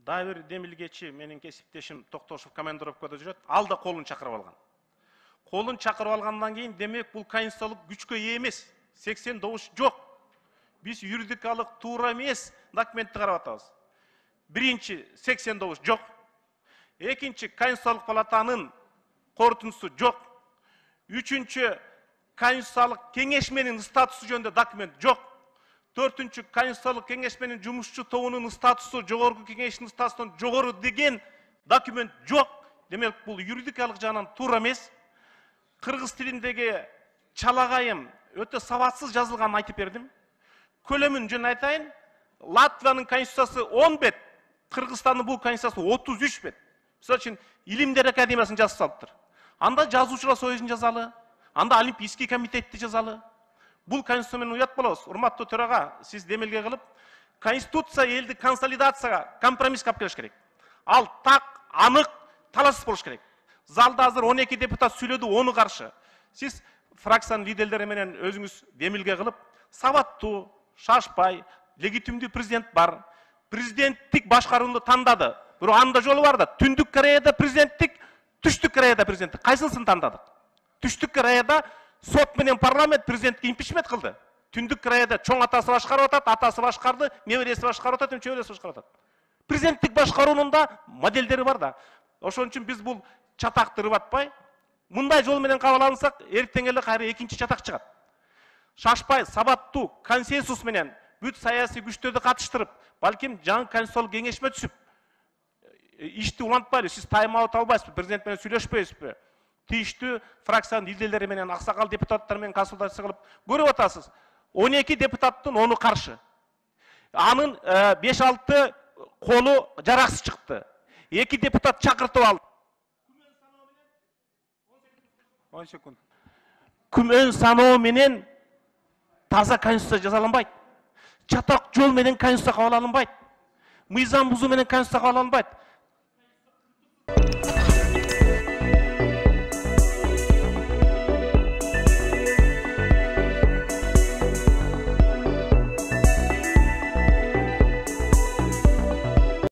Дайыр демилгечи менин кесиптешим Токтошев командировкада жүрөт. Ал да колун чакырып алган. Колун чакырып алгандан кийин демек бул конституциялык күчкө ээ эмес. 80 добуш жок. Биз юридикалык туура эмес документти карап атабыз. Биринчи 80 добуш жок. Экинчи конституциялык палатанын корутундусу жок. Үчүнчү конституциялык кеңешменин статусу жөнүндө документ жок. Төртүнчү конституциялык кеңешменин жумушчу тобунун статусу жогорку кеңештин статусунан жогору деген документ жок. Демек бул юридикалык жагынан туура эмес. Кыргыз тилиндеги чалагайым өтө сабатсыз жазылганын айтып бердим. Көлөмүн жөн айтайын. Латвиянын конституциясы 10 бет, Кыргызстандын бул конституциясы 33 бет. Мисалы үчүн Илимдер академиясын жазып салыптыр. Анда жазуучулар союзун жазалы, анда Олимпийский комитетти жазалы. Бул конституция менен уят болобуз. Урматтуу төрага, сиз демилге кылып, конституция элди консолидацияга, компромисске алып келиш керек. Ал так, анык, талашсыз болуш керек. Залда азыр 12 депутат сүйлөдү, 10-у каршы. Сиз фракциянын лидерлери менен өзүңүз демилге кылып, сабаттуу, шашпай, легитимдүү президент бар. Президенттик башкарууну тандады. Бирок анда жолу бар да. Түндүк Кореяда президенттик, Түштүк Кореяда президенттик. Кайсынысын тандадык? Түштүк Кореяда сот менен парламент президентке импичмент кылды. Түндүк Кореяда чоң атасы башкарып атат, атасы башкарды, небересі башкарып атат, чөбөрөсү башкарып атат. Президенттик башкаруунун да модельдери бар да. Ошон үчүн биз бул чатакты ырбатпай, мындай жол менен кабыл алынсак, эртең эле кайра экинчи чатак чыгат. Шашпай, сабаттуу, консенсус менен бүт саясий күчтөрдү катыштырып, балким жаңы конституциялык кеңешме түзүп, ишти улантпайлы, сиз тайм-аут албайсызбы, президент менен сүйлөшпөйсүзбү? Тийиштүү фракциянын лидерлери менен, аксакал депутаттар менен консультация кылып көрүп атасыз. 12 депутаттын 10-у каршы. Анын 5-6 колу жараксыз чыкты. 2 депутат чакыртып алды. 10 секунд. Күмөн саноо менен таза конституция жасалынбайт. Чатак жол менен конституция кабыл алынбайт. Мыйзам бузуу менен конституция кабыл алынбайт.